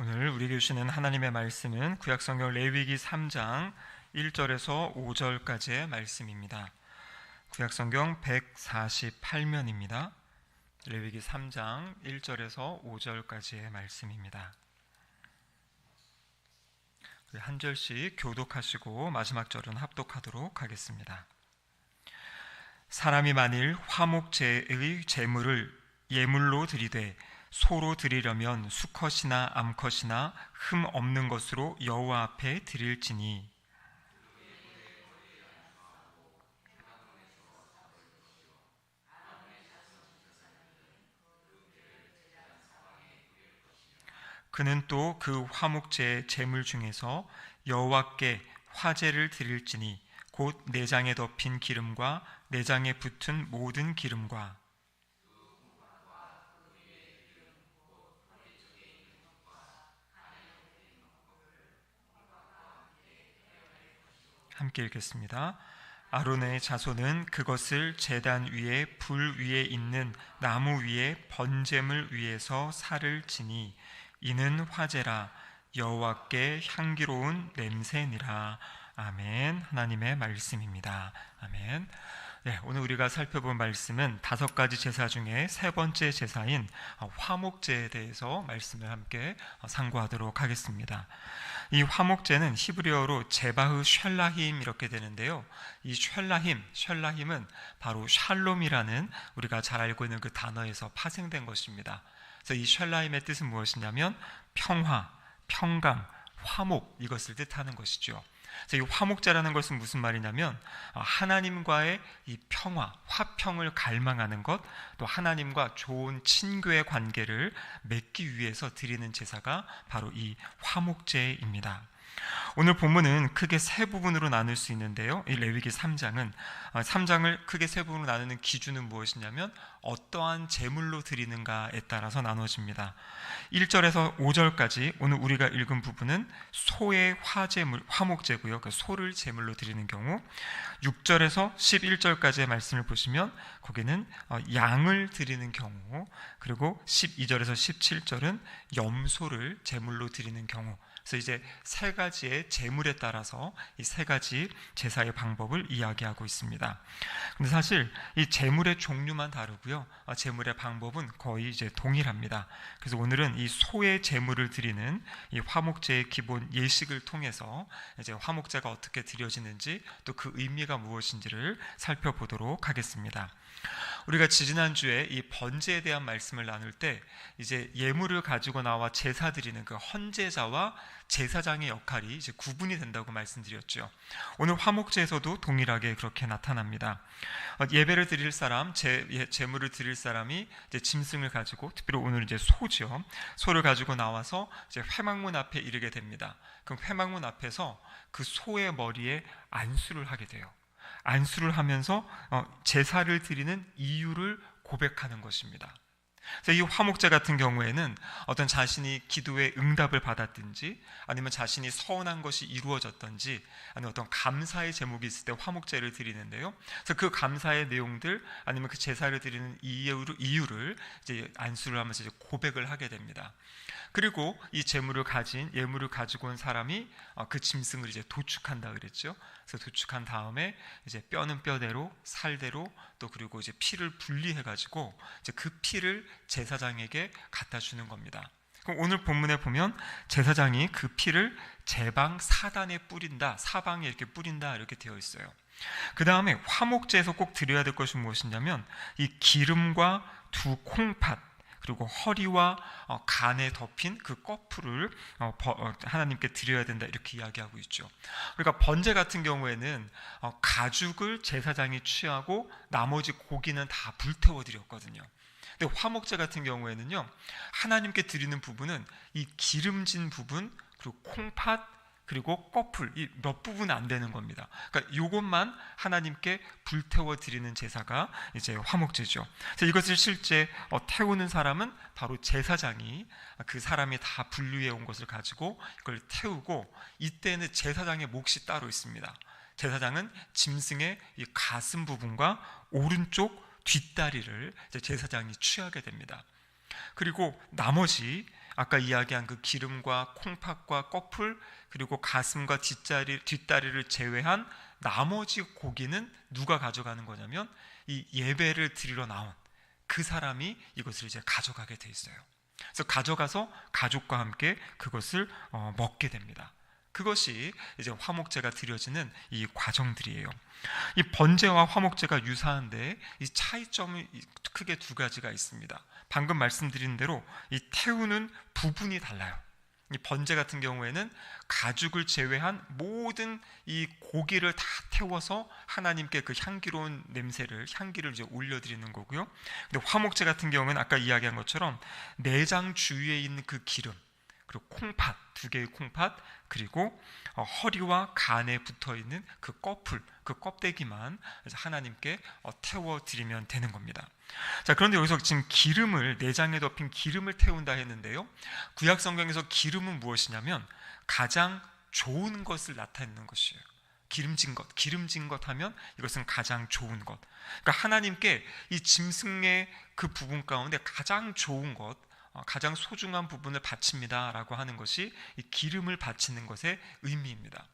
오늘 우리에게 주시는 하나님의 말씀은 구약성경 레위기 3장 1절에서 5절까지의 말씀입니다. 구약성경 148면입니다. 레위기 3장 1절에서 5절까지의 말씀입니다. 우리 한 절씩 교독하시고 마지막 절은 합독하도록 하겠습니다. 사람이 만일 화목제의 제물을 예물로 드리되 소로 드리려면 수컷이나 암컷이나 흠 없는 것으로 여호와 앞에 드릴지니 그는 또 그 화목제 제물 중에서 여호와께 화제를 드릴지니 곧 내장에 덮인 기름과 내장에 붙은 모든 기름과 함께 읽겠습니다. 아론의 자손은 그것을 제단 위에 불 위에 있는 나무 위에 번제물 위에서 살을 지니 이는 화제라 여호와께 향기로운 냄새니라. 아멘. 하나님의 말씀입니다. 아멘. 네, 오늘 우리가 살펴본 말씀은 5가지 제사 중에 3번째 제사인 화목제에 대해서 말씀을 함께 상고하도록 하겠습니다. 이 화목제는 히브리어로 제바흐 샬라힘 이렇게 되는데요. 이 샬라힘은 바로 샬롬이라는 우리가 잘 알고 있는 그 단어에서 파생된 것입니다. 그래서 이 샬라힘의 뜻은 무엇이냐면 평화, 평강, 화목 이것을 뜻하는 것이죠. 그래서 이 화목제라는 것은 무슨 말이냐면 하나님과의 이 평화, 화평을 갈망하는 것, 또 하나님과 좋은 친교의 관계를 맺기 위해서 드리는 제사가 바로 이 화목제입니다. 오늘 본문은 크게 3부분으로 나눌 수 있는데요. 이 레위기 3장을 크게 3부분으로 나누는 기준은 무엇이냐면 어떠한 제물로 드리는가에 따라서 나눠집니다. 1절에서 5절까지 오늘 우리가 읽은 부분은 소의 화목제고요. 그 소를 제물로 드리는 경우 6절에서 11절까지의 말씀을 보시면 거기는 양을 드리는 경우, 그리고 12절에서 17절은 염소를 제물로 드리는 경우. 그래서 이제 3가지의 제물에 따라서 이 3가지 제사의 방법을 이야기하고 있습니다. 근데 사실 이 제물의 종류만 다르고요. 제물의 방법은 거의 이제 동일합니다. 그래서 오늘은 이 소의 제물을 드리는 이 화목제의 기본 예식을 통해서 이제 화목제가 어떻게 드려지는지 또 그 의미가 무엇인지를 살펴보도록 하겠습니다. 우리가 지지난주에 이 번제에 대한 말씀을 나눌 때 이제 예물을 가지고 나와 제사 드리는 그 헌제자와 제사장의 역할이 이제 구분이 된다고 말씀드렸죠. 오늘 화목제에서도 동일하게 그렇게 나타납니다. 예배를 드릴 사람, 제물을 드릴 사람이 이제 짐승을 가지고, 특별히 오늘 이제 소죠. 소를 가지고 나와서 이제 회막문 앞에 이르게 됩니다. 그럼 회막문 앞에서 그 소의 머리에 안수를 하게 돼요. 안수를 하면서 제사를 드리는 이유를 고백하는 것입니다. 그래서 이 화목제 같은 경우에는 어떤 자신이 기도에 응답을 받았든지 아니면 자신이 서원한 것이 이루어졌든지 아니면 어떤 감사의 제목이 있을 때 화목제를 드리는데요. 그래서 그 감사의 내용들 아니면 그 제사를 드리는 이유를 이제 안수를 하면서 이제 고백을 하게 됩니다. 그리고 이 예물을 가지고 온 사람이 그 짐승을 이제 도축한다 그랬죠. 그래서 도축한 다음에 이제 뼈는 뼈대로, 살대로, 또 그리고 이제 피를 분리해 가지고 이제 그 피를 제사장에게 갖다 주는 겁니다. 그럼 오늘 본문에 보면 제사장이 그 피를 제방 사단에 뿌린다, 사방에 이렇게 뿌린다 이렇게 되어 있어요. 그 다음에 화목제에서 꼭 드려야 될 것이 무엇이냐면 이 기름과 2 콩팥 그리고 허리와 간에 덮인 그 꺼풀을 하나님께 드려야 된다 이렇게 이야기하고 있죠. 그러니까 번제 같은 경우에는 가죽을 제사장이 취하고 나머지 고기는 다 불태워 드렸거든요. 근데 화목제 같은 경우에는요, 하나님께 드리는 부분은 이 기름진 부분 그리고 콩팥 그리고 꺼풀 이 몇 부분 안 되는 겁니다. 그러니까 이것만 하나님께 불태워 드리는 제사가 이제 화목제죠. 그래서 이것을 실제 태우는 사람은 바로 제사장이 그 사람이 다 분류해 온 것을 가지고 이걸 태우고, 이때는 제사장의 몫이 따로 있습니다. 제사장은 짐승의 이 가슴 부분과 오른쪽 뒷다리를 이제 제사장이 취하게 됩니다. 그리고 나머지 아까 이야기한 그 기름과 콩팥과 꺼풀 그리고 가슴과 뒷다리를 제외한 나머지 고기는 누가 가져가는 거냐면 이 예배를 드리러 나온 그 사람이 이것을 이제 가져가게 돼 있어요. 그래서 가져가서 가족과 함께 그것을 먹게 됩니다. 그것이 이제 화목제가 드려지는 이 과정들이에요. 이 번제와 화목제가 유사한데 이 차이점이 크게 두 가지가 있습니다. 방금 말씀드린 대로 이 태우는 부분이 달라요. 이 번제 같은 경우에는 가죽을 제외한 모든 이 고기를 다 태워서 하나님께 그 향기를 이제 올려드리는 거고요. 근데 화목제 같은 경우는 아까 이야기한 것처럼 내장 주위에 있는 그 기름, 그리고 콩팥, 2개의 콩팥, 그리고 허리와 간에 붙어있는 그 꺼풀, 그 껍데기만 하나님께 태워드리면 되는 겁니다. 자, 그런데 여기서 지금 내장에 덮인 기름을 태운다 했는데요, 구약 성경에서 기름은 무엇이냐면 가장 좋은 것을 나타내는 것이에요. 기름진 것 하면 이것은 가장 좋은 것. 그러니까 하나님께 이 짐승의 그 부분 가운데 가장 좋은 것, 가장 소중한 부분을 바칩니다 라고 하는 것이 이 기름을 바치는 것의 의미입니다.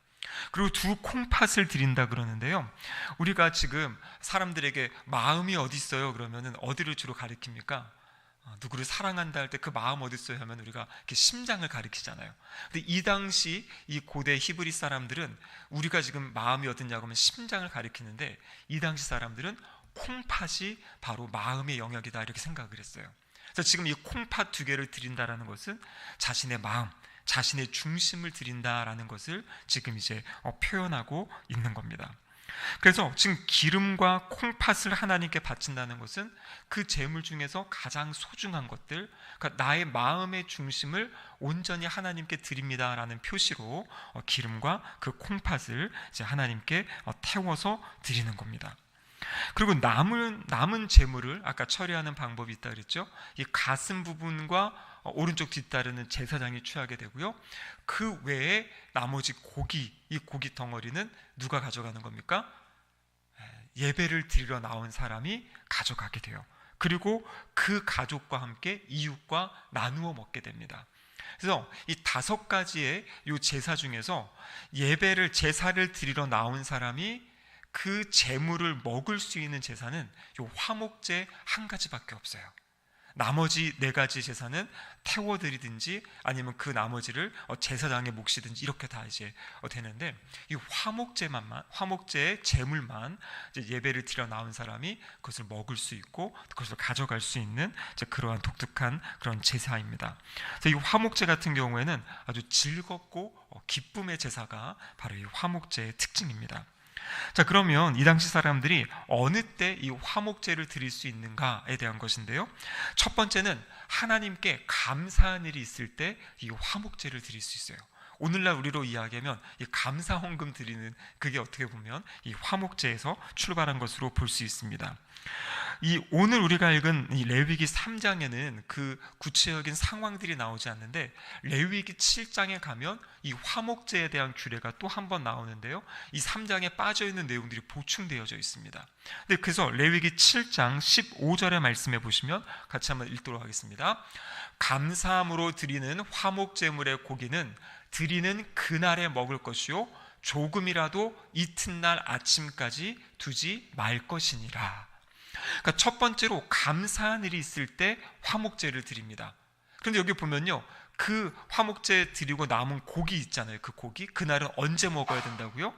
그리고 2 콩팥을 드린다 그러는데요, 우리가 지금 사람들에게 마음이 어디 있어요 그러면은 어디를 주로 가리킵니까? 누구를 사랑한다 할 때 그 마음 어디 있어요 하면 우리가 이렇게 심장을 가리키잖아요. 근데 이 당시 이 고대 히브리 사람들은 우리가 지금 마음이 어딨냐고 하면 심장을 가리키는데, 이 당시 사람들은 콩팥이 바로 마음의 영역이다 이렇게 생각을 했어요. 그래서 지금 이 콩팥 2개를 드린다라는 것은 자신의 마음, 자신의 중심을 드린다라는 것을 지금 이제 표현하고 있는 겁니다. 그래서 지금 기름과 콩팥을 하나님께 바친다는 것은 그 제물 중에서 가장 소중한 것들, 그러니까 나의 마음의 중심을 온전히 하나님께 드립니다라는 표시로 기름과 그 콩팥을 이제 하나님께 태워서 드리는 겁니다. 그리고 남은 제물을 아까 처리하는 방법이 있다 그랬죠. 이 가슴 부분과 오른쪽 뒷다리는 제사장이 취하게 되고요. 그 외에 나머지 이 고기 덩어리는 누가 가져가는 겁니까? 예배를 드리러 나온 사람이 가져가게 돼요. 그리고 그 가족과 함께 이웃과 나누어 먹게 됩니다. 그래서 이 5가지의 이 제사 중에서 제사를 드리러 나온 사람이 그 제물을 먹을 수 있는 제사는 이 화목제 1가지밖에 없어요. 나머지 4가지 제사는 태워드리든지 아니면 그 나머지를 제사장의 몫이든지 이렇게 다 이제 되는데, 이 화목제의 제물만 이제 예배를 드려 나온 사람이 그것을 먹을 수 있고 그것을 가져갈 수 있는 이제 그러한 독특한 그런 제사입니다. 그래서 이 화목제 같은 경우에는 아주 즐겁고 기쁨의 제사가 바로 이 화목제의 특징입니다. 자, 그러면 이 당시 사람들이 어느 때 이 화목제를 드릴 수 있는가에 대한 것인데요, 첫 번째는 하나님께 감사한 일이 있을 때 이 화목제를 드릴 수 있어요. 오늘날 우리로 이야기하면 이 감사 헌금 드리는 그게 어떻게 보면 이 화목제에서 출발한 것으로 볼 수 있습니다. 오늘 우리가 읽은 이 레위기 3장에는 그 구체적인 상황들이 나오지 않는데, 레위기 7장에 가면 이 화목제에 대한 규례가 또 한 번 나오는데요, 이 3장에 빠져있는 내용들이 보충되어져 있습니다. 그래서 레위기 7장 15절의 말씀에 보시면 같이 한번 읽도록 하겠습니다. 감사함으로 드리는 화목제물의 고기는 드리는 그날에 먹을 것이요 조금이라도 이튿날 아침까지 두지 말 것이니라. 그러니까 첫 번째로 감사한 일이 있을 때 화목제를 드립니다. 그런데 여기 보면요, 그 화목제 드리고 남은 고기 있잖아요. 그 고기, 그날은 언제 먹어야 된다고요?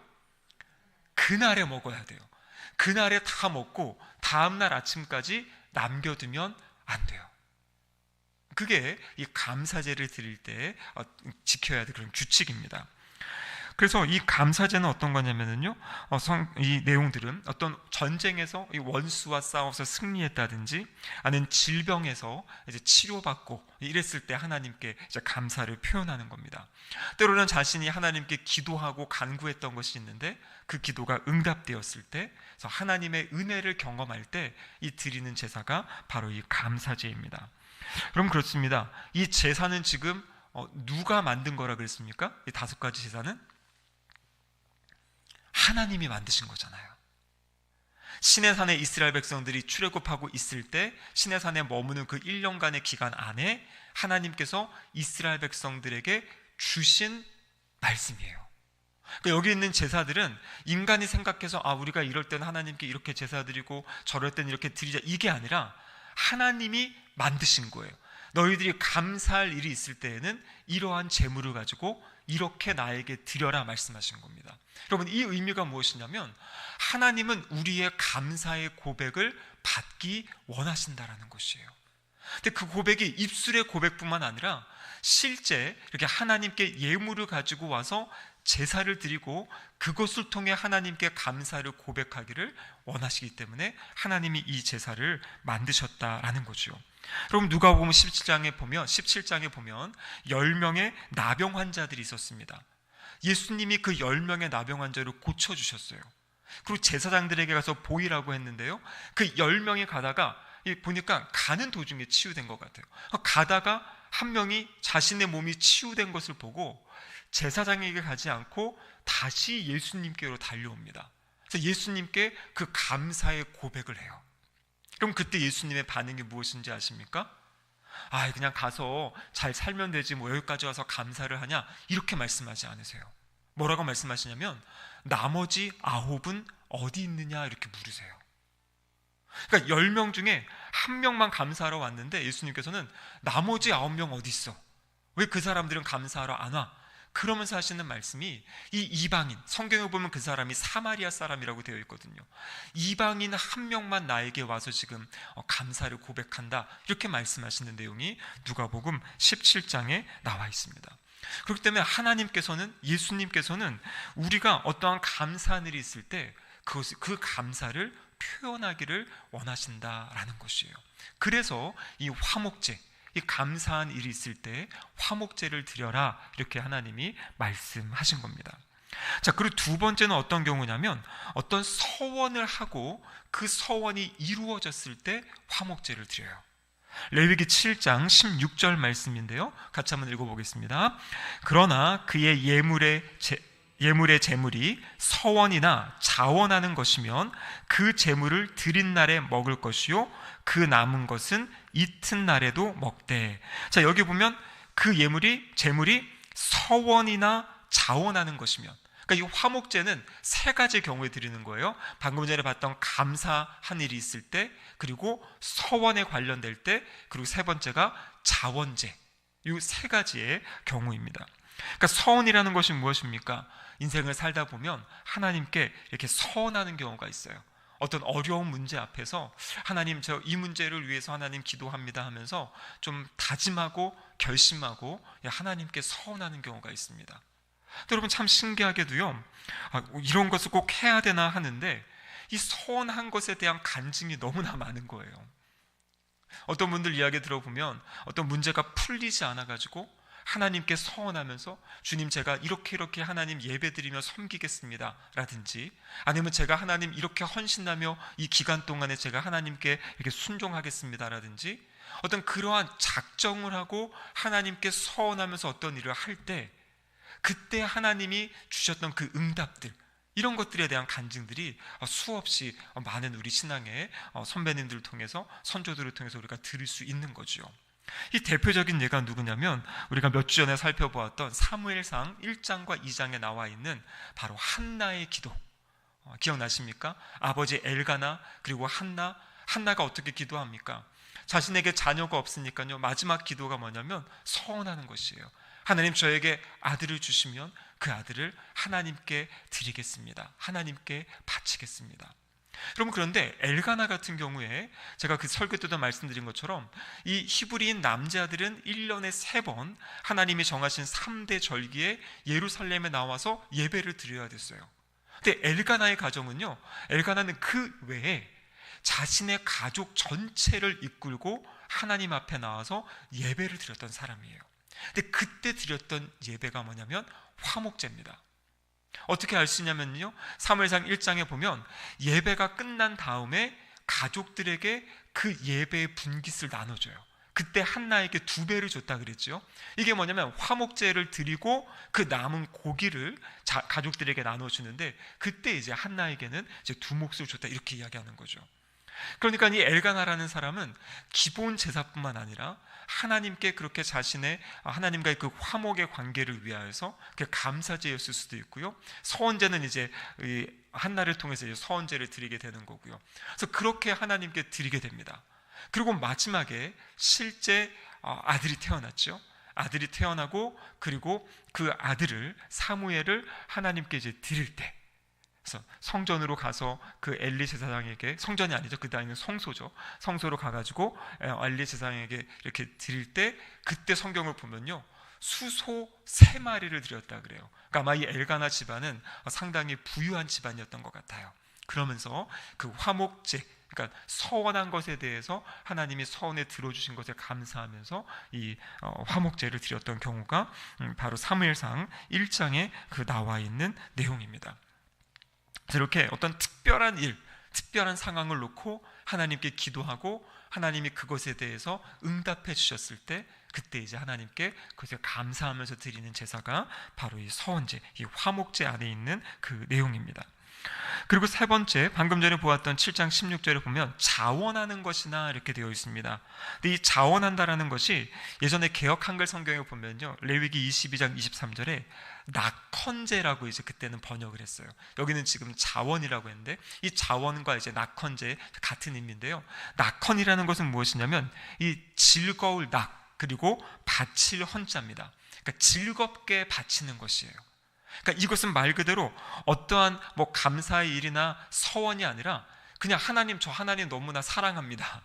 그날에 먹어야 돼요. 그날에 다 먹고 다음날 아침까지 남겨두면 안 돼요. 그게 이 감사제를 드릴 때 지켜야 될 그런 규칙입니다. 그래서 이 감사제는 어떤 거냐면요, 이 내용들은 어떤 전쟁에서 이 원수와 싸워서 승리했다든지 아니면 질병에서 이제 치료받고 이랬을 때 하나님께 이제 감사를 표현하는 겁니다. 때로는 자신이 하나님께 기도하고 간구했던 것이 있는데 그 기도가 응답되었을 때, 그래서 하나님의 은혜를 경험할 때 이 드리는 제사가 바로 이 감사제입니다. 그럼 그렇습니다. 이 제사는 지금 누가 만든 거라 그랬습니까? 이 5가지 제사는 하나님이 만드신 거잖아요. 시내산에 이스라엘 백성들이 출애굽하고 있을 때 시내산에 머무는 그 1년간의 기간 안에 하나님께서 이스라엘 백성들에게 주신 말씀이에요. 그러니까 여기 있는 제사들은 인간이 생각해서 우리가 이럴 때는 하나님께 이렇게 제사 드리고 저럴 때는 이렇게 드리자, 이게 아니라 하나님이 만드신 거예요. 너희들이 감사할 일이 있을 때에는 이러한 제물을 가지고 이렇게 나에게 드려라 말씀하신 겁니다. 여러분, 이 의미가 무엇이냐면 하나님은 우리의 감사의 고백을 받기 원하신다라는 것이에요. 근데 그 고백이 입술의 고백뿐만 아니라 실제 이렇게 하나님께 예물을 가지고 와서 제사를 드리고 그것을 통해 하나님께 감사를 고백하기를 원하시기 때문에 하나님이 이 제사를 만드셨다라는 거죠. 여러분, 누가복음 17장에 보면 10명의 나병 환자들이 있었습니다. 예수님이 그 10명의 나병 환자를 고쳐주셨어요. 그리고 제사장들에게 가서 보이라고 했는데요, 그 10명이 가다가 보니까 가는 도중에 치유된 것 같아요. 가다가 한 명이 자신의 몸이 치유된 것을 보고 제사장에게 가지 않고 다시 예수님께로 달려옵니다. 그래서 예수님께 그 감사의 고백을 해요. 그럼 그때 예수님의 반응이 무엇인지 아십니까? 그냥 가서 잘 살면 되지, 뭐 여기까지 와서 감사를 하냐, 이렇게 말씀하지 않으세요. 뭐라고 말씀하시냐면 나머지 9은 어디 있느냐 이렇게 물으세요. 그러니까 10명 중에 1명만 감사하러 왔는데 예수님께서는 나머지 9명 어디 있어? 왜 그 사람들은 감사하러 안 와? 그러면서 하시는 말씀이, 이 이방인, 성경에 보면 그 사람이 사마리아 사람이라고 되어 있거든요. 이방인 1명만 나에게 와서 지금 감사를 고백한다, 이렇게 말씀하시는 내용이 누가복음 17장에 나와 있습니다. 그렇기 때문에 하나님께서는, 예수님께서는 우리가 어떠한 감사한 일이 있을 때 그 감사를 표현하기를 원하신다라는 것이에요. 그래서 이 화목제, 이 감사한 일이 있을 때 화목제를 드려라, 이렇게 하나님이 말씀하신 겁니다. 자, 그리고 두 번째는 어떤 경우냐면 어떤 서원을 하고 그 서원이 이루어졌을 때 화목제를 드려요. 레위기 7장 16절 말씀인데요, 같이 한번 읽어보겠습니다. 그러나 그의 예물의 제물이 서원이나 자원하는 것이면 그 제물을 드린 날에 먹을 것이요 그 남은 것은 이튿날에도 먹되. 자, 여기 보면 그 제물이 서원이나 자원하는 것이면, 그러니까 이 화목제는 3가지 경우에 드리는 거예요. 방금 전에 봤던 감사한 일이 있을 때, 그리고 서원에 관련될 때, 그리고 3번째가 자원제, 이 3가지의 경우입니다. 그러니까 서원이라는 것이 무엇입니까? 인생을 살다 보면 하나님께 이렇게 서원하는 경우가 있어요. 어떤 어려운 문제 앞에서 하나님, 저 이 문제를 위해서 하나님 기도합니다 하면서 좀 다짐하고 결심하고 하나님께 서원하는 경우가 있습니다. 여러분, 참 신기하게도요, 이런 것을 꼭 해야 되나 하는데 이 서원한 것에 대한 간증이 너무나 많은 거예요. 어떤 분들 이야기 들어보면 어떤 문제가 풀리지 않아가지고 하나님께 서원하면서 주님, 제가 이렇게 하나님 예배드리며 섬기겠습니다 라든지, 아니면 제가 하나님 이렇게 헌신하며 이 기간 동안에 제가 하나님께 이렇게 순종하겠습니다 라든지, 어떤 그러한 작정을 하고 하나님께 서원하면서 어떤 일을 할 때 그때 하나님이 주셨던 그 응답들, 이런 것들에 대한 간증들이 수없이 많은 우리 신앙의 선배님들을 통해서, 선조들을 통해서 우리가 들을 수 있는 거죠. 이 대표적인 예가 누구냐면 우리가 몇 주 전에 살펴보았던 사무엘상 1장과 2장에 나와 있는 바로 한나의 기도, 기억나십니까? 아버지 엘가나 그리고 한나가 어떻게 기도합니까? 자신에게 자녀가 없으니까요, 마지막 기도가 뭐냐면 서원하는 것이에요. 하나님, 저에게 아들을 주시면 그 아들을 하나님께 드리겠습니다, 하나님께 바치겠습니다. 여러분, 그런데 엘가나 같은 경우에 제가 그 설교 때도 말씀드린 것처럼 이 히브리인 남자들은 1년에 3번 하나님이 정하신 3대 절기에 예루살렘에 나와서 예배를 드려야 됐어요. 근데 엘가나의 가정은요, 엘가나는 그 외에 자신의 가족 전체를 이끌고 하나님 앞에 나와서 예배를 드렸던 사람이에요. 근데 그때 드렸던 예배가 뭐냐면 화목제입니다. 어떻게 알 수 있냐면요, 사무엘상 1장에 보면 예배가 끝난 다음에 가족들에게 그 예배의 분깃을 나눠줘요. 그때 한나에게 2배를 줬다 그랬죠. 이게 뭐냐면 화목제를 드리고 그 남은 고기를 가족들에게 나눠주는데, 그때 이제 한나에게는 이제 2몫을 줬다, 이렇게 이야기하는 거죠. 그러니까 이 엘가나라는 사람은 기본 제사뿐만 아니라 하나님께 그렇게 자신의 하나님과의 그 화목의 관계를 위하여서 그 감사제였을 수도 있고요. 서원제는 이제 한나를 통해서 이제 서원제를 드리게 되는 거고요. 그래서 그렇게 하나님께 드리게 됩니다. 그리고 마지막에 실제 아들이 태어났죠. 아들이 태어나고, 그리고 그 아들을, 사무엘을 하나님께 이제 드릴 때, 그래서 성전으로 가서 그 엘리 제사장에게, 성전이 아니죠, 그 다음에는 성소죠, 성소로 가가지고 엘리 제사장에게 이렇게 드릴 때, 그때 성경을 보면요, 수소 3마리를 드렸다 그래요. 그러니까 아마 이 엘가나 집안은 상당히 부유한 집안이었던 것 같아요. 그러면서 그 화목제, 그러니까 서원한 것에 대해서 하나님이 서원에 들어주신 것에 감사하면서 이 화목제를 드렸던 경우가 바로 사무엘상 1장에 그 나와 있는 내용입니다. 이렇게 어떤 특별한 일, 특별한 상황을 놓고 하나님께 기도하고 하나님이 그것에 대해서 응답해 주셨을 때, 그때 이제 하나님께 그것에 감사하면서 드리는 제사가 바로 이 서원제, 이 화목제 안에 있는 그 내용입니다. 그리고 3번째, 방금 전에 보았던 7장 16절에 보면 자원하는 것이나 이렇게 되어 있습니다. 근데 이 자원한다라는 것이 예전에 개역 한글 성경에 보면요, 레위기 22장 23절에 낙헌제라고 이제 그때는 번역을 했어요. 여기는 지금 자원이라고 했는데, 이 자원과 이제 낙헌제 같은 의미인데요. 낙헌이라는 것은 무엇이냐면 이 즐거울 낙, 그리고 바칠 헌자입니다. 그러니까 즐겁게 바치는 것이에요. 그러니까 이것은 말 그대로 어떠한 뭐 감사의 일이나 서원이 아니라 그냥 하나님, 저 하나님 너무나 사랑합니다,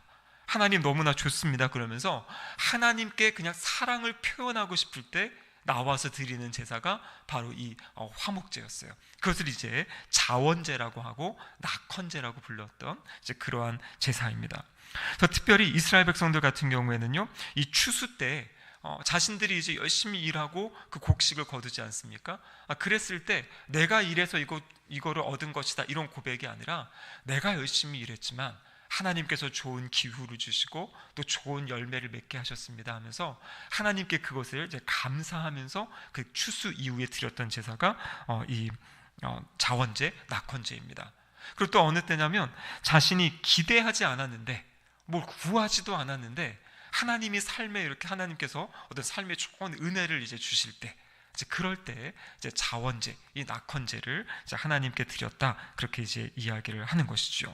하나님 너무나 좋습니다, 그러면서 하나님께 그냥 사랑을 표현하고 싶을 때 나와서 드리는 제사가 바로 이 화목제였어요. 그것을 이제 자원제라고 하고 낙헌제라고 불렀던 이제 그러한 제사입니다. 그래서 특별히 이스라엘 백성들 같은 경우에는요, 이 추수 때 자신들이 이제 열심히 일하고 그 곡식을 거두지 않습니까? 그랬을 때 내가 일해서 이거를 얻은 것이다, 이런 고백이 아니라 내가 열심히 일했지만 하나님께서 좋은 기후를 주시고 또 좋은 열매를 맺게 하셨습니다 하면서 하나님께 그것을 이제 감사하면서 그 추수 이후에 드렸던 제사가 이 자원제, 낙헌제입니다. 그리고 또 어느 때냐면 자신이 기대하지 않았는데, 뭘 구하지도 않았는데 하나님이 삶에 이렇게 하나님께서 어떤 삶에 좋은 은혜를 이제 주실 때, 이제 그럴 때 이제 자원제, 이 낙헌제를 이제 하나님께 드렸다, 그렇게 이제 이야기를 하는 것이죠.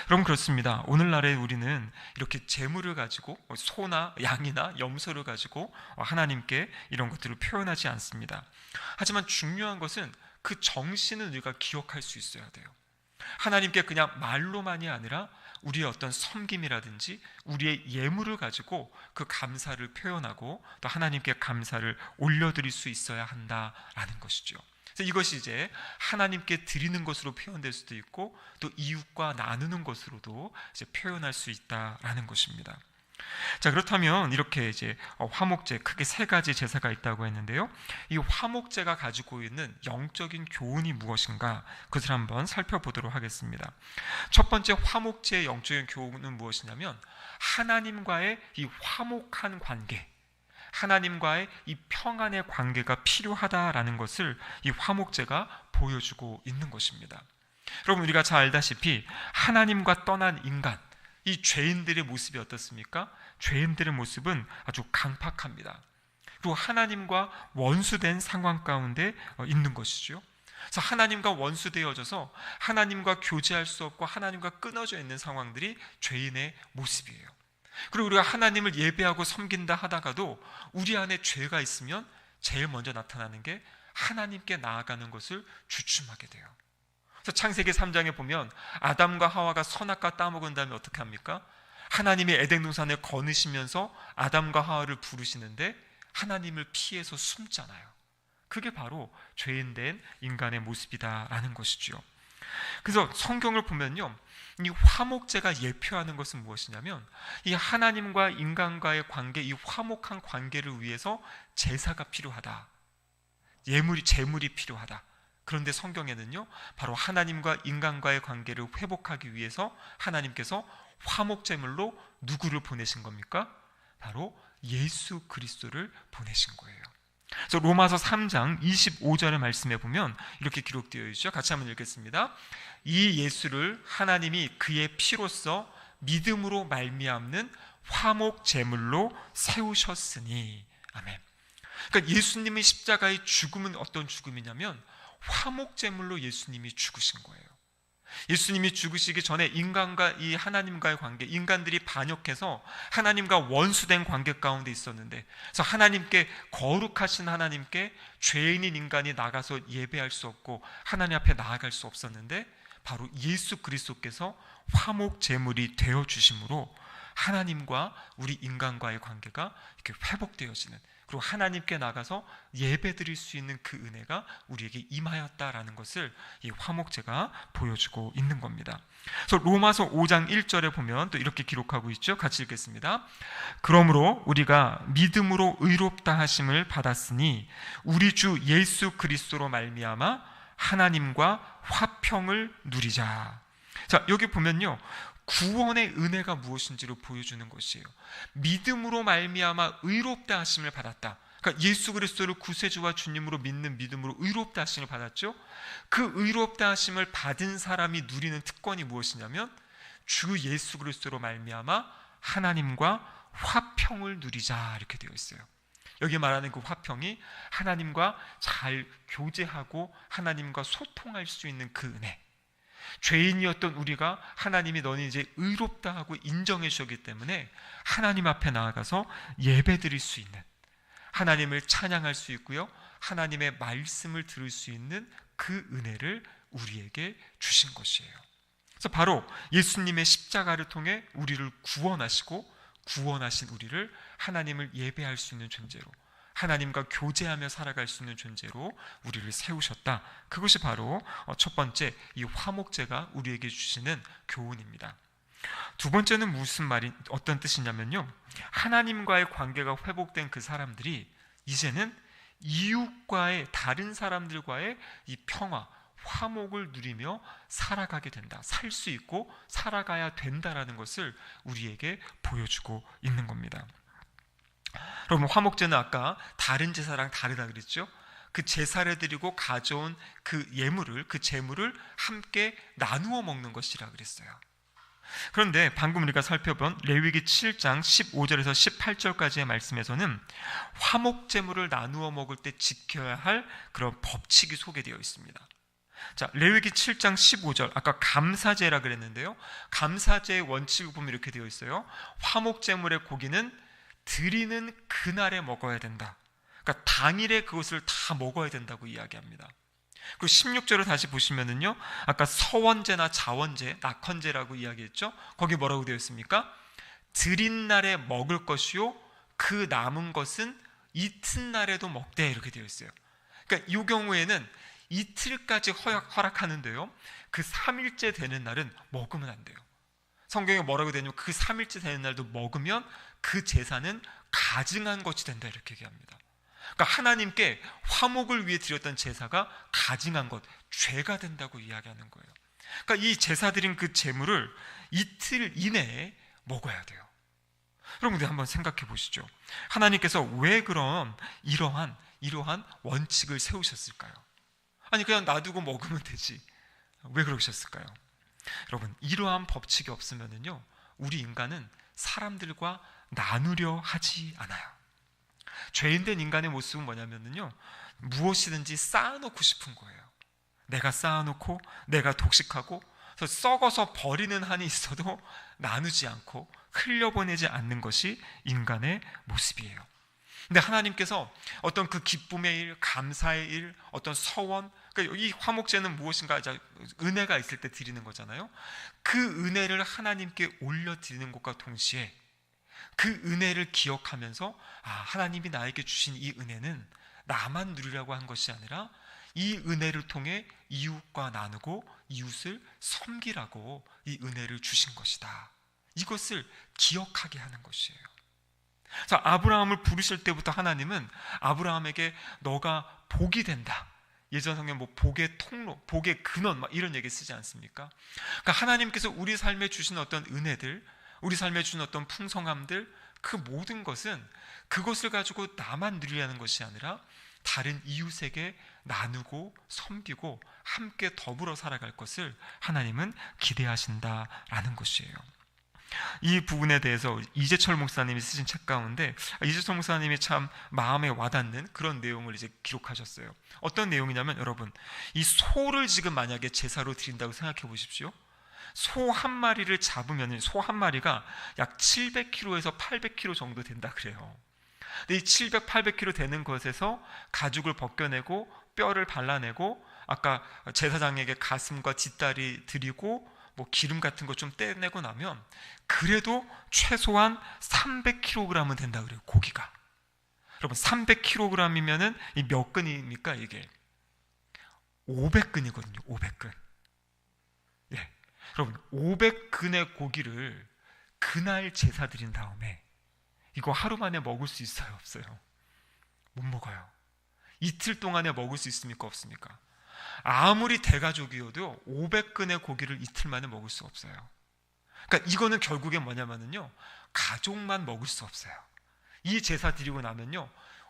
여러분, 그렇습니다. 오늘날에 우리는 이렇게 재물을 가지고, 소나 양이나 염소를 가지고 하나님께 이런 것들을 표현하지 않습니다. 하지만 중요한 것은 그 정신을 우리가 기억할 수 있어야 돼요. 하나님께 그냥 말로만이 아니라 우리의 어떤 섬김이라든지 우리의 예물을 가지고 그 감사를 표현하고 또 하나님께 감사를 올려드릴 수 있어야 한다라는 것이죠. 그래서 이것이 이제 하나님께 드리는 것으로 표현될 수도 있고 또 이웃과 나누는 것으로도 이제 표현할 수 있다라는 것입니다. 자, 그렇다면 이렇게 이제 화목제, 크게 3가지 제사가 있다고 했는데요, 이 화목제가 가지고 있는 영적인 교훈이 무엇인가, 그것을 한번 살펴보도록 하겠습니다. 첫 번째, 화목제의 영적인 교훈은 무엇이냐면 하나님과의 이 화목한 관계, 하나님과의 이 평안의 관계가 필요하다라는 것을 이 화목제가 보여주고 있는 것입니다. 여러분, 우리가 잘 알다시피 하나님과 떠난 인간, 이 죄인들의 모습이 어떻습니까? 죄인들의 모습은 아주 강팍합니다. 그리고 하나님과 원수된 상황 가운데 있는 것이죠. 그래서 하나님과 원수되어져서 하나님과 교제할 수 없고 하나님과 끊어져 있는 상황들이 죄인의 모습이에요. 그리고 우리가 하나님을 예배하고 섬긴다 하다가도 우리 안에 죄가 있으면 제일 먼저 나타나는 게 하나님께 나아가는 것을 주춤하게 돼요. 그래서 창세기 3장에 보면 아담과 하와가 선악과 따먹은 다음에 어떻게 합니까? 하나님이 에덴 동산에 거느시면서 아담과 하와를 부르시는데 하나님을 피해서 숨잖아요. 그게 바로 죄인된 인간의 모습이다라는 것이죠. 그래서 성경을 보면요, 이 화목제가 예표하는 것은 무엇이냐면 이 하나님과 인간과의 관계, 이 화목한 관계를 위해서 제사가 필요하다, 재물이 필요하다. 그런데 성경에는요, 바로 하나님과 인간과의 관계를 회복하기 위해서 하나님께서 화목제물로 누구를 보내신 겁니까? 바로 예수 그리스도를 보내신 거예요. 그래서 로마서 3장 25절의 말씀에 보면 이렇게 기록되어 있죠. 같이 한번 읽겠습니다. 이 예수를 하나님이 그의 피로써 믿음으로 말미암는 화목 제물로 세우셨으니. 아멘. 그러니까 예수님의 십자가의 죽음은 어떤 죽음이냐면 화목 제물로 예수님이 죽으신 거예요. 예수님이 죽으시기 전에 인간과 이 하나님과의 관계, 인간들이 반역해서 하나님과 원수된 관계 가운데 있었는데, 그래서 하나님께, 거룩하신 하나님께 죄인인 인간이 나가서 예배할 수 없고 하나님 앞에 나아갈 수 없었는데, 바로 예수 그리스도께서 화목 제물이 되어 주심으로 하나님과 우리 인간과의 관계가 이렇게 회복되어지는, 그리고 하나님께 나가서 예배드릴 수 있는 그 은혜가 우리에게 임하였다라는 것을 이 화목제가 보여주고 있는 겁니다. 그래서 로마서 5장 1절에 보면 또 이렇게 기록하고 있죠. 같이 읽겠습니다. 그러므로 우리가 믿음으로 의롭다 하심을 받았으니 우리 주 예수 그리스도로 말미암아 하나님과 화평을 누리자. 자, 여기 보면요, 구원의 은혜가 무엇인지를 보여주는 것이에요. 믿음으로 말미암아 의롭다 하심을 받았다. 그러니까 예수 그리스도를 구세주와 주님으로 믿는 믿음으로 의롭다 하심을 받았죠. 그 의롭다 하심을 받은 사람이 누리는 특권이 무엇이냐면 주 예수 그리스도로 말미암아 하나님과 화평을 누리자, 이렇게 되어 있어요. 여기 말하는 그 화평이 하나님과 잘 교제하고 하나님과 소통할 수 있는 그 은혜. 죄인이었던 우리가 하나님이 너는 이제 의롭다 하고 인정해 주셨기 때문에 하나님 앞에 나아가서 예배드릴 수 있는, 하나님을 찬양할 수 있고요, 하나님의 말씀을 들을 수 있는 그 은혜를 우리에게 주신 것이에요. 그래서 바로 예수님의 십자가를 통해 우리를 구원하시고 구원하신 우리를 하나님을 예배할 수 있는 존재로, 하나님과 교제하며 살아갈 수 있는 존재로 우리를 세우셨다. 그것이 바로 첫 번째 이 화목제가 우리에게 주시는 교훈입니다. 두 번째는 어떤 뜻이냐면요, 하나님과의 관계가 회복된 그 사람들이 이제는 이웃과의, 다른 사람들과의 이 평화, 화목을 누리며 살아가게 된다. 살 수 있고 살아가야 된다라는 것을 우리에게 보여주고 있는 겁니다. 여러분, 화목제는 아까 다른 제사랑 다르다 그랬죠? 그 제사를 드리고 가져온 그 예물을, 그 제물을 함께 나누어 먹는 것이라 그랬어요. 그런데 방금 우리가 살펴본 레위기 7장 15절에서 18절까지의 말씀에서는 화목제물을 나누어 먹을 때 지켜야 할 그런 법칙이 소개되어 있습니다. 자, 레위기 7장 15절, 아까 감사제라 그랬는데요, 감사제의 원칙을 보면 이렇게 되어 있어요. 화목제물의 고기는 드리는 그날에 먹어야 된다. 그러니까 당일에 그것을 다 먹어야 된다고 이야기합니다. 그리고 16절을 다시 보시면은요, 아까 서원제나 자원제, 낙헌제라고 이야기했죠. 거기 뭐라고 되어 있습니까? 드린 날에 먹을 것이요, 그 남은 것은 이튿날에도 먹되, 이렇게 되어 있어요. 그러니까 이 경우에는 이틀까지 허락하는데요, 그 3일째 되는 날은 먹으면 안 돼요. 성경에 뭐라고 되냐면 그 3일째 되는 날도 먹으면 그 제사는 가증한 것이 된다, 이렇게 얘기합니다. 그러니까 하나님께 화목을 위해 드렸던 제사가 가증한 것, 죄가 된다고 이야기하는 거예요. 그러니까 이 제사 드린 그 제물을 이틀 이내에 먹어야 돼요. 여러분들 한번 생각해 보시죠. 하나님께서 왜 그런 이러한 원칙을 세우셨을까요? 아니, 그냥 놔두고 먹으면 되지, 왜 그러셨을까요? 여러분, 이러한 법칙이 없으면요, 우리 인간은 사람들과 나누려 하지 않아요. 죄인된 인간의 모습은 뭐냐면요, 무엇이든지 쌓아놓고 싶은 거예요. 내가 쌓아놓고 내가 독식하고 썩어서 버리는 한이 있어도 나누지 않고 흘려보내지 않는 것이 인간의 모습이에요. 근데 하나님께서 어떤 그 기쁨의 일, 감사의 일, 어떤 서원, 그러니까 이 화목제는 무엇인가, 은혜가 있을 때 드리는 거잖아요. 그 은혜를 하나님께 올려드리는 것과 동시에 그 은혜를 기억하면서 하나님이 나에게 주신 이 은혜는 나만 누리라고 한 것이 아니라 이 은혜를 통해 이웃과 나누고 이웃을 섬기라고 이 은혜를 주신 것이다. 이것을 기억하게 하는 것이에요. 자, 아브라함을 부르실 때부터 하나님은 아브라함에게 너가 복이 된다. 예전 성경 복의 통로, 복의 근원 이런 얘기 쓰지 않습니까? 그러니까 하나님께서 우리 삶에 주신 어떤 은혜들, 우리 삶에 주신 어떤 풍성함들, 그 모든 것은 그것을 가지고 나만 누리라는 것이 아니라 다른 이웃에게 나누고 섬기고 함께 더불어 살아갈 것을 하나님은 기대하신다라는 것이에요. 이 부분에 대해서 이재철 목사님이 쓰신 책 가운데 이재철 목사님이 참 마음에 와닿는 그런 내용을 이제 기록하셨어요. 어떤 내용이냐면, 여러분, 이 소를 지금 만약에 제사로 드린다고 생각해 보십시오. 소 한 마리를 잡으면 소 한 마리가 약 700kg에서 800kg 정도 된다 그래요. 근데 이 700, 800kg 되는 것에서 가죽을 벗겨내고 뼈를 발라내고 아까 제사장에게 가슴과 뒷다리 드리고 뭐 기름 같은 거 좀 떼내고 나면 그래도 최소한 300kg은 된다 그래요. 고기가. 여러분, 300kg이면은 이 몇 근입니까? 이게 500근이거든요. 500근. 예. 여러분, 500근의 고기를 그날 제사 드린 다음에 이거 하루 만에 먹을 수 있어요? 없어요? 못 먹어요. 이틀 동안에 먹을 수 있습니까? 없습니까? 아무리 대가족이어도 500근의 고기를 이틀 만에 먹을 수 없어요. 그러니까 이거는 결국엔 뭐냐면요, 가족만 먹을 수 없어요. 이 제사 드리고 나면요,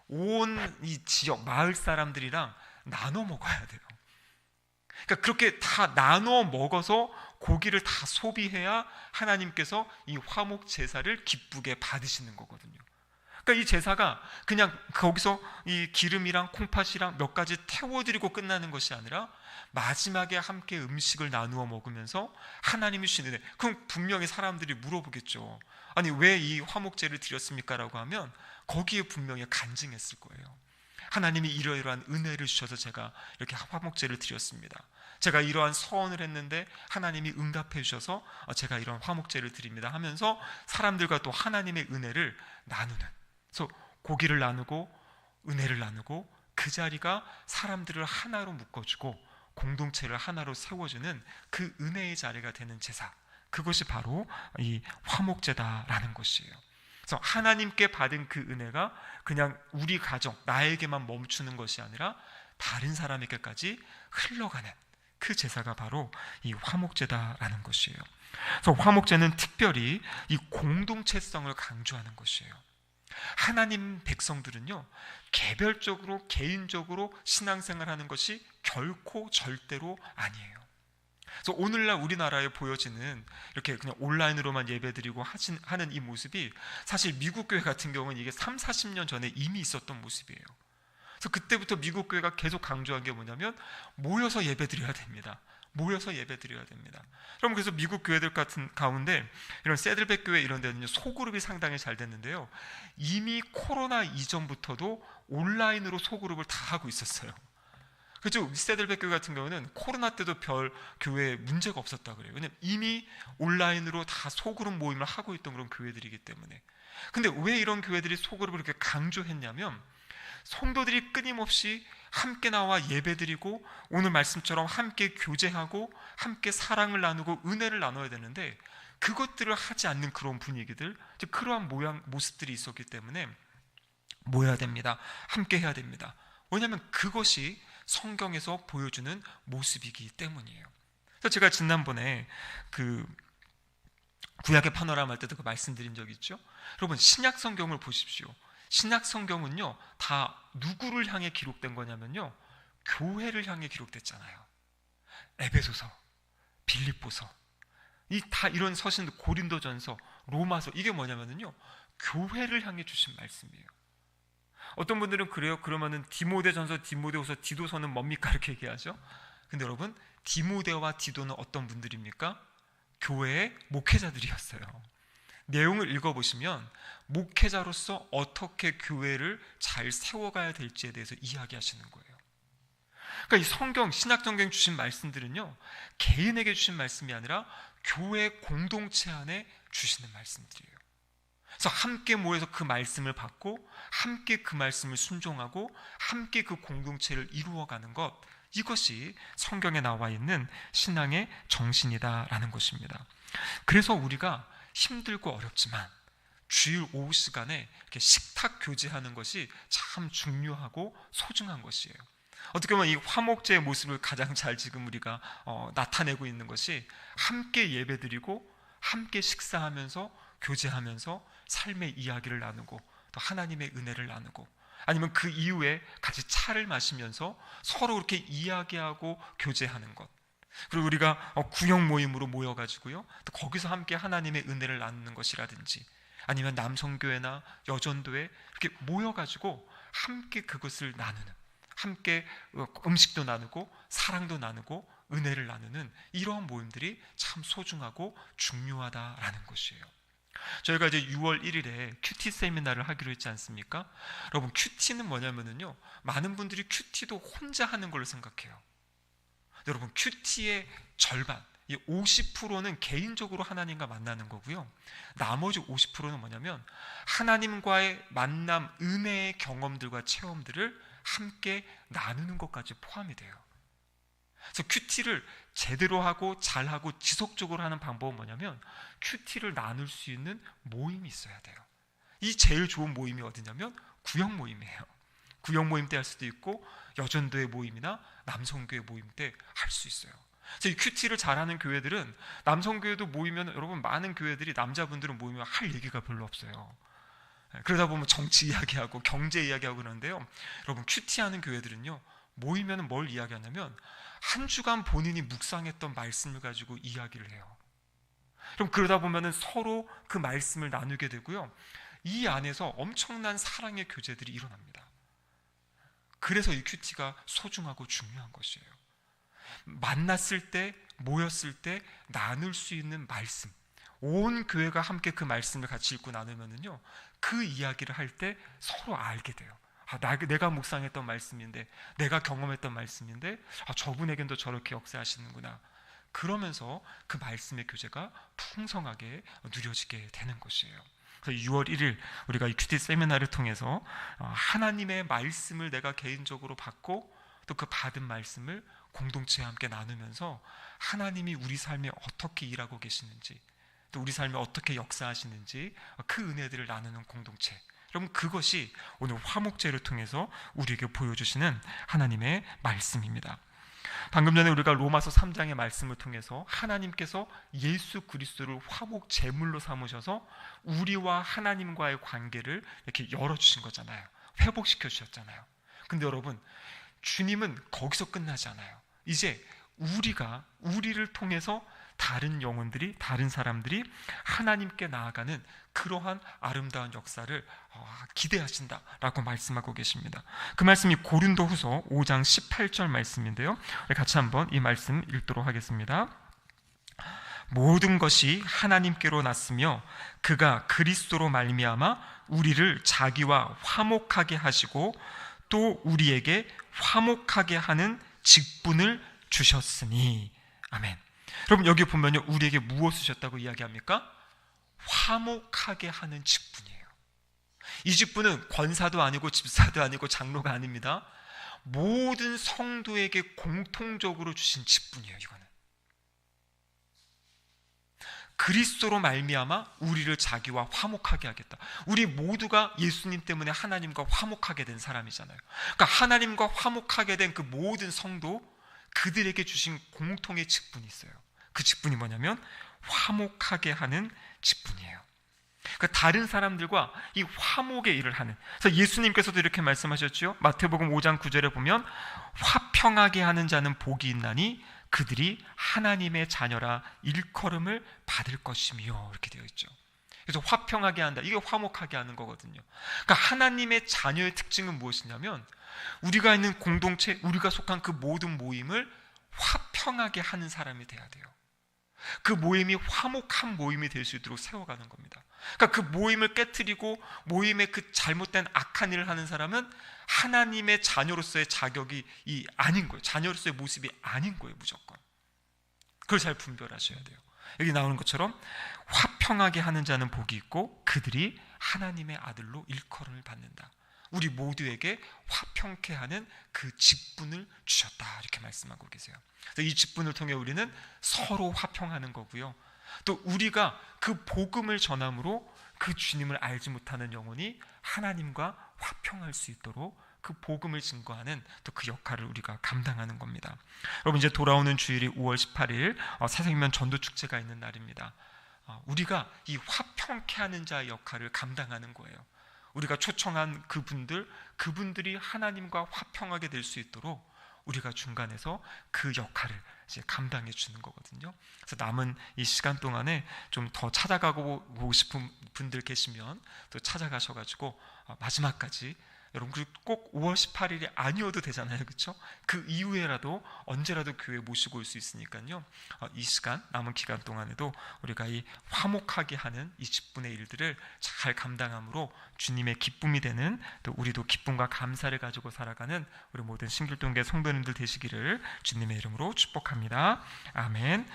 온 이 지역 마을 사람들이랑 나눠 먹어야 돼요. 그러니까 그렇게 다 나눠 먹어서 고기를 다 소비해야 하나님께서 이 화목 제사를 기쁘게 받으시는 거거든요. 그러니까 이 제사가 그냥 거기서 이 기름이랑 콩팥이랑 몇 가지 태워드리고 끝나는 것이 아니라 마지막에 함께 음식을 나누어 먹으면서 하나님이 주시는 은혜. 그럼 분명히 사람들이 물어보겠죠. 아니, 왜 이 화목제를 드렸습니까? 라고 하면 거기에 분명히 간증했을 거예요. 하나님이 이러이러한 은혜를 주셔서 제가 이렇게 화목제를 드렸습니다. 제가 이러한 서원을 했는데 하나님이 응답해 주셔서 제가 이런 화목제를 드립니다 하면서 사람들과 또 하나님의 은혜를 나누는, 그래서 고기를 나누고 은혜를 나누고 그 자리가 사람들을 하나로 묶어주고 공동체를 하나로 세워주는 그 은혜의 자리가 되는 제사, 그것이 바로 이 화목제다라는 것이에요. 그래서 하나님께 받은 그 은혜가 그냥 우리 가정, 나에게만 멈추는 것이 아니라 다른 사람에게까지 흘러가는 그 제사가 바로 이 화목제다라는 것이에요. 그래서 화목제는 특별히 이 공동체성을 강조하는 것이에요. 하나님 백성들은요, 개별적으로 개인적으로 신앙생활하는 것이 결코 절대로 아니에요. 그래서 오늘날 우리나라에 보여지는 이렇게 그냥 온라인으로만 예배드리고 하는 이 모습이 사실 미국 교회 같은 경우는 이게 3, 40년 전에 이미 있었던 모습이에요. 그래서 그때부터 미국 교회가 계속 강조한 게 뭐냐면 모여서 예배드려야 됩니다. 모여서 예배드려야 됩니다. 그럼 그래서 미국 교회들 같은 가운데 이런 세들백 교회 이런 데는 소그룹이 상당히 잘 됐는데요, 이미 코로나 이전부터도 온라인으로 소그룹을 다 하고 있었어요. 그렇죠. 세들백 교회 같은 경우는 코로나 때도 별 교회에 문제가 없었다 그래요. 왜냐면 이미 온라인으로 다 소그룹 모임을 하고 있던 그런 교회들이기 때문에. 근데 왜 이런 교회들이 소그룹을 이렇게 강조했냐면, 성도들이 끊임없이 함께 나와 예배드리고 오늘 말씀처럼 함께 교제하고 함께 사랑을 나누고 은혜를 나눠야 되는데 그것들을 하지 않는 그런 분위기들, 그러한 모습들이 있었기 때문에 모여야 됩니다. 함께 해야 됩니다. 왜냐하면 그것이 성경에서 보여주는 모습이기 때문이에요. 그래서 제가 지난번에 그 구약의 파노라마 할 때도 그 말씀드린 적이 있죠. 여러분, 신약 성경을 보십시오. 신약 성경은요, 다 누구를 향해 기록된 거냐면요, 교회를 향해 기록됐잖아요. 에베소서, 빌립보서, 다 이런 서신, 고린도전서, 로마서, 이게 뭐냐면요, 교회를 향해 주신 말씀이에요. 어떤 분들은 그래요. 그러면은 디모데전서, 디모데후서, 디도서는 뭡니까? 이렇게 얘기하죠. 근데 여러분, 디모데와 디도는 어떤 분들입니까? 교회의 목회자들이었어요. 내용을 읽어보시면 목회자로서 어떻게 교회를 잘 세워가야 될지에 대해서 이야기하시는 거예요. 그러니까 이 성경, 신약 성경 주신 말씀들은요, 개인에게 주신 말씀이 아니라 교회 공동체 안에 주시는 말씀들이에요. 그래서 함께 모여서 그 말씀을 받고 함께 그 말씀을 순종하고 함께 그 공동체를 이루어가는 것, 이것이 성경에 나와 있는 신앙의 정신이다라는 것입니다. 그래서 우리가 힘들고 어렵지만 주일 오후 시간에 이렇게 식탁 교제하는 것이 참 중요하고 소중한 것이에요. 어떻게 보면 이 화목제의 모습을 가장 잘 지금 우리가 나타내고 있는 것이 함께 예배드리고 함께 식사하면서 교제하면서 삶의 이야기를 나누고 또 하나님의 은혜를 나누고, 아니면 그 이후에 같이 차를 마시면서 서로 이렇게 이야기하고 교제하는 것. 그리고 우리가 구역 모임으로 모여가지고요, 또 거기서 함께 하나님의 은혜를 나누는 것이라든지, 아니면 남성교회나 여전도에 이렇게 모여가지고 함께 그것을 나누는, 함께 음식도 나누고 사랑도 나누고 은혜를 나누는 이러한 모임들이 참 소중하고 중요하다라는 것이에요. 저희가 이제 6월 1일에 큐티 세미나를 하기로 했지 않습니까? 여러분, 큐티는 뭐냐면요, 많은 분들이 큐티도 혼자 하는 걸로 생각해요. 여러분, 큐티의 절반, 이 50%는 개인적으로 하나님과 만나는 거고요, 나머지 50%는 뭐냐면 하나님과의 만남, 은혜의 경험들과 체험들을 함께 나누는 것까지 포함이 돼요. 그래서 큐티를 제대로 하고 잘하고 지속적으로 하는 방법은 뭐냐면 큐티를 나눌 수 있는 모임이 있어야 돼요. 이 제일 좋은 모임이 어디냐면 구역 모임이에요. 구역 모임 때 할 수도 있고 여전도의 모임이나 남성교회 모임 때 할 수 있어요. 그래서 이 큐티를 잘하는 교회들은, 남성교회도 모이면 여러분 많은 교회들이 남자분들은 모이면 할 얘기가 별로 없어요. 그러다 보면 정치 이야기하고 경제 이야기하고 그러는데요, 여러분 큐티하는 교회들은요 모이면 뭘 이야기하냐면 한 주간 본인이 묵상했던 말씀을 가지고 이야기를 해요. 그럼 그러다 보면은 서로 그 말씀을 나누게 되고요, 이 안에서 엄청난 사랑의 교제들이 일어납니다. 그래서 이 큐티가 소중하고 중요한 것이에요. 만났을 때, 모였을 때 나눌 수 있는 말씀, 온 교회가 함께 그 말씀을 같이 읽고 나누면은요, 그 이야기를 할 때 서로 알게 돼요. 내가 묵상했던 말씀인데, 내가 경험했던 말씀인데, 저분에겐도 저렇게 역사하시는구나. 그러면서 그 말씀의 교제가 풍성하게 누려지게 되는 것이에요. 그래서 6월 1일 우리가 이 큐티 세미나를 통해서 하나님의 말씀을 내가 개인적으로 받고 또 그 받은 말씀을 공동체와 함께 나누면서 하나님이 우리 삶에 어떻게 일하고 계시는지, 또 우리 삶에 어떻게 역사하시는지 그 은혜들을 나누는 공동체, 여러분 그것이 오늘 화목제를 통해서 우리에게 보여주시는 하나님의 말씀입니다. 방금 전에 우리가 로마서 3장의 말씀을 통해서 하나님께서 예수 그리스도를 화목 제물로 삼으셔서 우리와 하나님과의 관계를 이렇게 열어주신 거잖아요. 회복시켜 주셨잖아요. 근데 여러분, 주님은 거기서 끝나지 않아요. 이제 우리를 통해서 다른 영혼들이, 다른 사람들이 하나님께 나아가는 그러한 아름다운 역사를 기대하신다라고 말씀하고 계십니다. 그 말씀이 고린도후서 5장 18절 말씀인데요, 같이 한번 이 말씀 읽도록 하겠습니다. 모든 것이 하나님께로 났으며 그가 그리스도로 말미암아 우리를 자기와 화목하게 하시고 또 우리에게 화목하게 하는 직분을 주셨으니. 아멘. 여러분, 여기 보면요, 우리에게 무엇을 주셨다고 이야기합니까? 화목하게 하는 직분이에요. 이 직분은 권사도 아니고 집사도 아니고 장로가 아닙니다. 모든 성도에게 공통적으로 주신 직분이에요. 이거는 그리스도로 말미암아 우리를 자기와 화목하게 하겠다. 우리 모두가 예수님 때문에 하나님과 화목하게 된 사람이잖아요. 그러니까 하나님과 화목하게 된 그 모든 성도, 그들에게 주신 공통의 직분이 있어요. 그 직분이 뭐냐면 화목하게 하는 직분이에요. 그러니까 다른 사람들과 이 화목의 일을 하는. 그래서 예수님께서도 이렇게 말씀하셨죠. 마태복음 5장 9절에 보면 화평하게 하는 자는 복이 있나니 그들이 하나님의 자녀라 일컬음을 받을 것이며, 이렇게 되어 있죠. 그래서 화평하게 한다, 이게 화목하게 하는 거거든요. 그러니까 하나님의 자녀의 특징은 무엇이냐면 우리가 있는 공동체, 우리가 속한 그 모든 모임을 화평하게 하는 사람이 돼야 돼요. 그 모임이 화목한 모임이 될 수 있도록 세워가는 겁니다. 그러니까 그 모임을 깨트리고 모임의 그 잘못된 악한 일을 하는 사람은 하나님의 자녀로서의 자격이 아닌 거예요. 자녀로서의 모습이 아닌 거예요. 무조건. 그걸 잘 분별하셔야 돼요. 여기 나오는 것처럼 화평하게 하는 자는 복이 있고 그들이 하나님의 아들로 일컬음을 받는다. 우리 모두에게 화평케 하는 그 직분을 주셨다, 이렇게 말씀하고 계세요. 그래서 이 직분을 통해 우리는 서로 화평하는 거고요, 또 우리가 그 복음을 전함으로 그 주님을 알지 못하는 영혼이 하나님과 화평할 수 있도록 그 복음을 증거하는 또 그 역할을 우리가 감당하는 겁니다. 여러분, 이제 돌아오는 주일이 5월 18일 사생명 전도축제가 있는 날입니다. 우리가 이 화평케 하는 자의 역할을 감당하는 거예요. 우리가 초청한 그분들이 하나님과 화평하게 될 수 있도록 우리가 중간에서 그 역할을 이제 감당해 주는 거거든요. 그래서 남은 이 시간 동안에 좀 더 찾아가고 싶은 분들 계시면 또 찾아가셔가지고 마지막까지, 여러분 꼭 5월 18일이 아니어도 되잖아요, 그렇죠? 그 이후에라도 언제라도 교회 모시고 올 수 있으니까요. 이 시간 남은 기간 동안에도 우리가 이 화목하게 하는 이 10분의 일들을 잘 감당함으로 주님의 기쁨이 되는, 또 우리도 기쁨과 감사를 가지고 살아가는 우리 모든 신길동계 성도님들 되시기를 주님의 이름으로 축복합니다. 아멘.